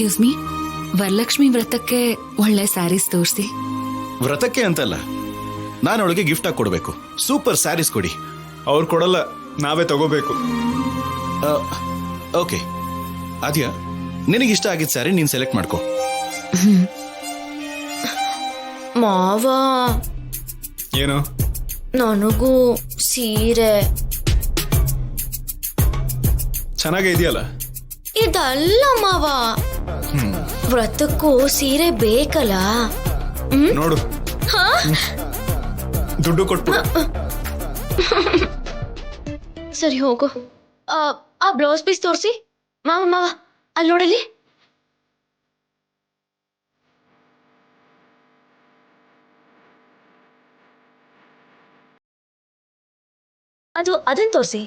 Excuse me, Varalakshmi ವ್ರತಕ್ಕೆ ಒಳ್ಳೆ ಸ್ಯಾರೀಸ್ ತೋರಿಸಿ. ವ್ರತಕ್ಕೆ ಅಂತಲ್ಲ, ನಾನು ಅವಳಿಗೆ ಗಿಫ್ಟ್ ಆಗಿ ಕೊಡಬೇಕು. ಸೂಪರ್ ಸ್ಯಾರೀಸ್ ಕೊಡಿ. ಅವ್ರು ಕೊಡಲ್ಲ, ನಾವೇ ತಗೋಬೇಕು. ಓಕೆ ಆದ್ಯ, ನಿನಗಿಷ್ಟ ಆಗಿದ್ದ ಸ್ಯಾರಿ ನೀನ್ ಸೆಲೆಕ್ಟ್ ಮಾಡ್ಕೋ. ಮಾವ, ಏನು? ನನಗೂ ಸೀರೆ ಚೆನ್ನಾಗೇ ಇದೆಯಲ್ಲ. ಇದಲ್ಲ ಮಾವ, ವ್ರತಕ್ಕೂ ಸೀರೆ ಬೇಕಲ್ಲ. ನೋಡು, ದುಡ್ಡು ಕೊಟ್ಬಿಡು. ಸರಿ ಹೋಗು. ಆ ಬ್ಲೌಸ್ ಪೀಸ್ ತೋರಿಸಿ. ಮಾವ ಮಾವ, ಅಲ್ಲಿ ನೋಡಲಿ. ಅದನ್ನ ತೋರಿಸಿ.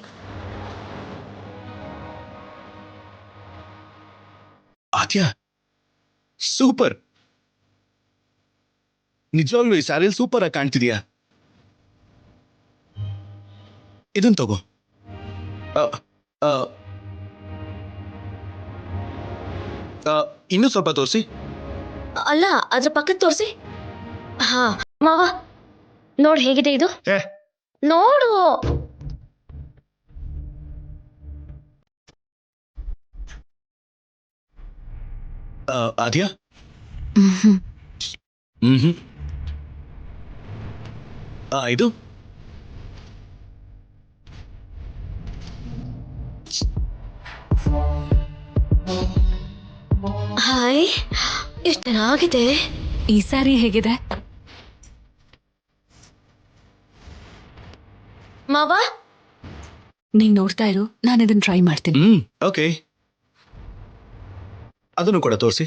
ಆದ್ಯ, ಸೂಪರ್. ನಿಜವಾಗ್ಲೂ ಈ ಸ್ಯಾರಿ ಸೂಪರ್ ಆಗಿ ಕಾಣ್ತಿದ್ಯಾ. ಇದನ್ ತಗೋ. ಇನ್ನೂ ಸ್ವಲ್ಪ ತೋರಿಸಿ. ಅಲ್ಲ, ಅದ್ರ ಪಕ್ಕದ ತೋರಿಸಿ. ಹಾ ಮಾವ, ನೋಡ್ ಹೇಗಿದೆ ಇದು. ನೋಡು. ಆದ್ಯ, ಇದು ಹಾಯ್, ಎಷ್ಟು ಚೆನ್ನಾಗಿದೆ. ಈ ಸ್ಯಾರಿ ಹೇಗಿದೆ? ಮಾವ, ನೀನ್ ನೋಡ್ತಾ ಇರು, ನಾನು ಇದನ್ನ ಟ್ರೈ ಮಾಡ್ತೀನಿ. ಓಕೆ, ಅದನ್ನು ಕೂಡ ತೋರಿಸಿ.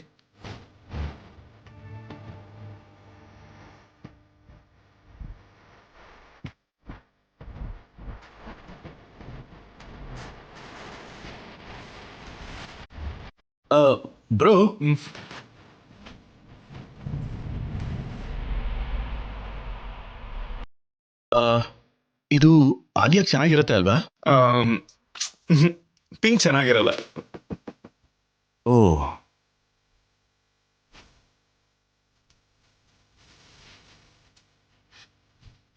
ಬ್ರೋ, ಇದು ಆದ್ಯ ಚೆನ್ನಾಗಿರುತ್ತೆ ಅಲ್ವಾ? ಪಿಂಕ್ ಚೆನ್ನಾಗಿರಲ್ಲ. ಓ,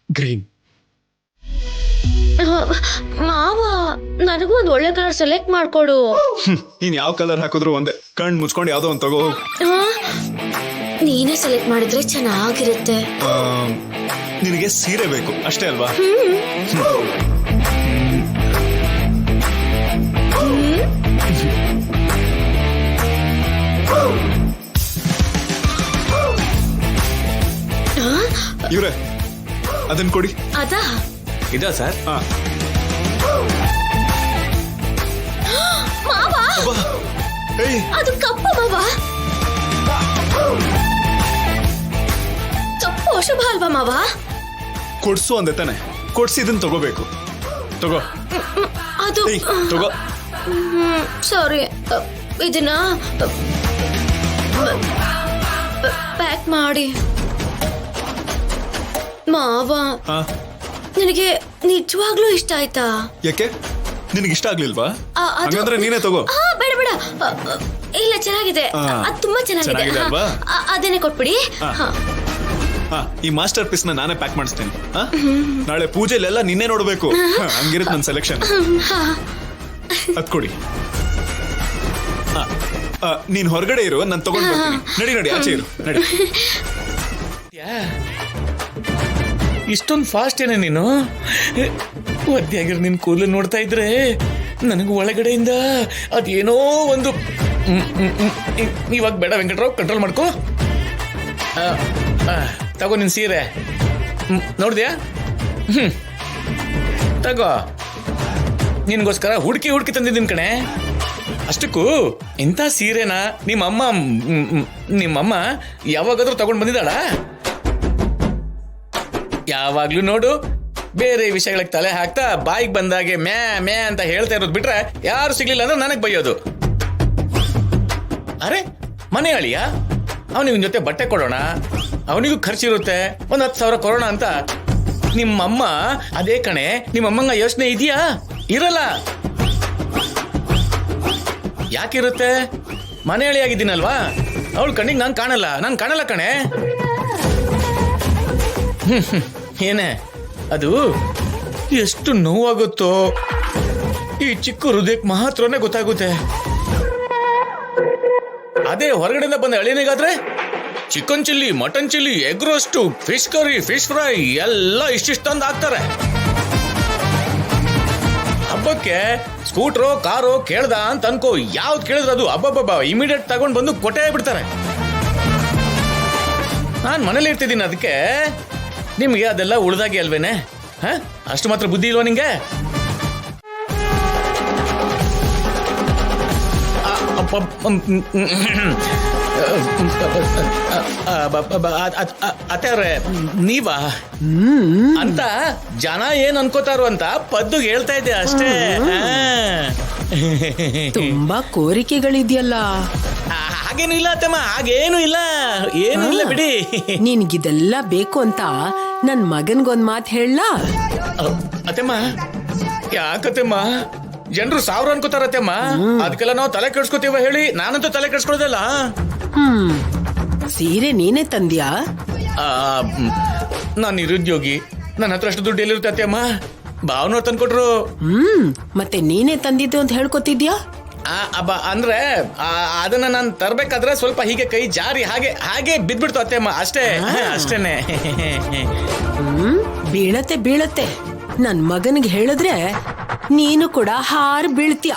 ಗ್ರೀನ್. ಮಾವ, ನನಗೂ ಒಂದು ಒಳ್ಳೆ ಕಲರ್ ಸೆಲೆಕ್ಟ್ ಮಾಡ್ಕೊಡು. ನೀನ್ ಯಾವ ಕಲರ್ ಹಾಕಿದ್ರು ಒಂದೇ. ಕಣ್ ಮುಚ್ಕೊಂಡು ಯಾವ್ದೋ ಒಂದು ತಗೋ. ನೀನೇ ಸೆಲೆಕ್ಟ್ ಮಾಡಿದ್ರೆ ಚೆನ್ನಾಗಿರುತ್ತೆ. ನಿನಗೆ ಸೀರೆ ಬೇಕು ಅಷ್ಟೇ ಅಲ್ವಾ? ಇವ್ರೆ, ಅದನ್ನ ಕೊಡಿ. ಅದಾ? ಇದಾ ಸರ್? ಮಾವ, ಅದು ಕಪ್ಪು ಮಾವ. ಕಪ್ಪು ಅಶುಭ ಅಲ್ವಾ ಮಾವ? ಕೊಡ್ಸು ಅಂದೆ ತಾನೆ, ಕೊಡ್ಸಿ ಇದನ್ನ ತಗೋಬೇಕು. ತಗೋ. ಅದು ತಗೋ. ಸಾರಿ, ಇದನ್ನ ಪ್ಯಾಕ್ ಮಾಡಿ. ಮಾವ, ನಿನಗೆ ನಿಜವಾಗ್ಲೂ ಇಷ್ಟ ಆಯ್ತಾ? ಯಾಕೆ, ನಿನಗೆ ಇಷ್ಟ ಆಗ್ಲಿಲ್ವಾ? ಹಾಗಂದ್ರೆ ನೀನೇ ತಗೋ. ಬೇಡ ಬೇಡ, ಇಲ್ಲ ಚೆನ್ನಾಗಿದೆ, ಅದು ತುಂಬಾ ಚೆನ್ನಾಗಿದೆ. ಅದನ್ನೇ ಕೊಟ್ಬಿಡಿ. ಈ ಮಾಸ್ಟರ್ ಪೀಸ್ ನ ನಾನೇ ಪ್ಯಾಕ್ ಮಾಡಿಸ್ತೇನೆ. ನಾಳೆ ಪೂಜೆಲೆಲ್ಲ ನಿನ್ನೆ ನೋಡ್ಬೇಕು. ಹಂಗಿರುತ್ತೆ ನನ್ನ ಸೆಲೆಕ್ಷನ್. ಅದ್ ಕೊಡಿ. ನೀನ್ ಹೊರಗಡೆ ಇರು, ನಾನು ತಗೊಂಡ್ ಬರ್ತೀನಿ. ನಡಿ ನಡಿ, ಆಚೆ ಇರು, ನಡಿ. ಇಷ್ಟೊಂದು ಫಾಸ್ಟ್ ಏನೇ ನೀನು? ಒದ್ದೆಯಾಗಿರೋ ನಿನ್ ಕೂದಲು ನೋಡ್ತಾ ಇದ್ರೆ ನನಗೆ ಒಳಗಡೆಯಿಂದ ಅದೇನೋ ಒಂದು ಇವಾಗ ಬೇಡ ವೆಂಕಟರಾವ್, ಕಂಟ್ರೋಲ್ ಮಾಡ್ಕೋ. ತಗೋ ನಿನ್ ಸೀರೆ. ನೋಡ್ದ್ಯಾ? ತಗೋ, ನಿನ್ಗೋಸ್ಕರ ಹುಡುಕಿ ಹುಡುಕಿ ತಂದಿದ್ದೀನಿ ಕಣೆ. ಅಷ್ಟಕ್ಕೂ ಇಂಥ ಸೀರೆನ ನಿಮ್ಮಮ್ಮ ಯಾವಾಗಾದ್ರೂ ತಗೊಂಡು ಬಂದಿದ್ದಾಳ? ಯಾವಾಗ್ಲೂ ನೋಡು ಬೇರೆ ವಿಷಯಗಳಿಗೆ ತಲೆ ಹಾಕ್ತಾ ಬಾಯಿಗೆ ಬಂದಾಗೆ ಮ್ಯಾ ಮ್ಯಾ ಅಂತ ಹೇಳ್ತಾ ಇರೋದು ಬಿಟ್ರೆ ಯಾರು ಸಿಗ್ಲಿಲ್ಲ ಅಂದ್ರೆ ನನಗ್ ಬೈಯೋದು. ಅರೆ, ಮನೆ ಅಳಿಯ, ಅವನಿಗೆ ಜೊತೆ ಬಟ್ಟೆ ಕೊಡೋಣ, ಅವನಿಗೂ ಖರ್ಚಿರುತ್ತೆ, 10,000 ಕೊರೋಣ ಅಂತ. ನಿಮ್ಮಮ್ಮ ಅದೇ ಕಣೆ, ನಿಮ್ಮಮ್ಮಂಗ ಯೋಚನೆ ಇದೆಯಾ? ಇರಲ್ಲ. ಯಾಕಿರುತ್ತೆ? ಮನೆ ಹೇಳಿಯಾಗಿದ್ದೀನಲ್ವಾ, ಅವಳು ಕಣ್ಣಿಗೆ ನಾನು ಕಾಣಲ್ಲ ಕಣೆ. ಏನೇ ಅದು ಎಷ್ಟು ನೋವಾಗುತ್ತೋ ಈ ಚಿಕ್ಕ ಹೃದಯಕ್ಕೆ ಮಾತ್ರನೇ ಗೊತ್ತಾಗುತ್ತೆ. ಅದೇ ಹೊರಗಡೆಯಿಂದ ಬಂದ ಅಳಿಯನಿಗಾದ್ರೆ chicken chilli, mutton chilli, egg roast, fish curry, fish fry ಎಲ್ಲ ಇಷ್ಟಿಷ್ಟೊಂದು ಹಾಕ್ತಾರೆ. ಹಬ್ಬಕ್ಕೆ ಸ್ಕೂಟ್ರೋ ಕಾರೋ ಕೇಳ್ದ ಅಂತ ಅನ್ಕೋ, ಯಾವ್ದು ಕೇಳಿದ್ರೆ ಅದು ಹಬ್ಬಬ್ಬ ಇಮಿಡಿಯೇಟ್ ತಗೊಂಡ್ ಬಂದು ಕೊಟ್ಟೇ ಬಿಡ್ತಾರೆ. ನಾನು ಮನೇಲಿ ಇರ್ತಿದ್ದೀನಿ, ಅದಕ್ಕೆ ನಿಮ್ಗೆ ಅದೆಲ್ಲ ಉಳ್ದಾಗಿ ಅಲ್ವೇನೆ? ಅಷ್ಟು ಮಾತ್ರ ಬುದ್ಧಿ ಇಲ್ವಾ ನಿಂಗೆ? ಅತ್ತವ್ರೆ ನೀವಾ ಅಂತ ಜನ ಏನ್ ಅನ್ಕೋತಾರೋ ಅಂತ ಪದ್ದುಗೆ ಹೇಳ್ತಾ ಇದ್ದೆ ಅಷ್ಟೇ. ತುಂಬಾ ಕೋರಿಕೆಗಳಿದ್ಯಲ್ಲ. ಹಾಗೇನು ಇಲ್ಲ ಅತ್ತಮ್ಮ, ಹಾಗೇನು ಇಲ್ಲ, ಏನು ಇಲ್ಲ ಬಿಡಿ. ನಿನ್ಗಿದೆಲ್ಲ ಬೇಕು ಅಂತ ನನ್ ಮಗನ್ಗೊಂದ್ ಮಾತ್ ಹೇಳ. ಅತ್ತಮ್ಮ ಯಾಕತ್ತಮ್ಮ ಜನರು 1000 ಅನ್ಕೋತಾರತ್ತಮ್ಮ, ಅದಕ್ಕೆಲ್ಲ ನಾವು ತಲೆ ಕೆಡ್ಸ್ಕೊತೀವ ಹೇಳಿ? ನಾನಂತೂ ತಲೆ ಕೆಡ್ಸ್ಕೊಳೋದಲ್ಲ. ಸೀರೆ ನೀನೇ ತಂದ್ಯಾ? ನಾನು ನಿರುದ್ಯೋಗಿ, ನನ್ನ ಹತ್ರ ಅಷ್ಟು ದುಡ್ಡು ಎಲ್ಲಿರುತ್ತೆ ಅತ್ತಮ್ಮ? ಭಾವನವ್ರು ತಂದ್ಕೊಟ್ರು. ಮತ್ತೆ ನೀನೇ ತಂದಿದ್ದು ಅಂತ ಹೇಳ್ಕೊತಿದ್ಯಾ? ಅಂದ್ರೆ ಅದನ್ನ ನಾನು ತರ್ಬೇಕಾದ್ರೆ ಸ್ವಲ್ಪ ಹೀಗೆ ಕೈ ಜಾರಿ ಹಾಗೆ ಬಿದ್ಬಿಡ್ತು ಅತ್ತಮ್ಮ, ಅಷ್ಟೇನೆ. ಬೀಳತ್ತೆ ನನ್ ಮಗನಿಗೆ ಹೇಳಿದ್ರೆ ನೀನು ಕೂಡ ಹಾರ್ ಬೀಳ್ತೀಯ.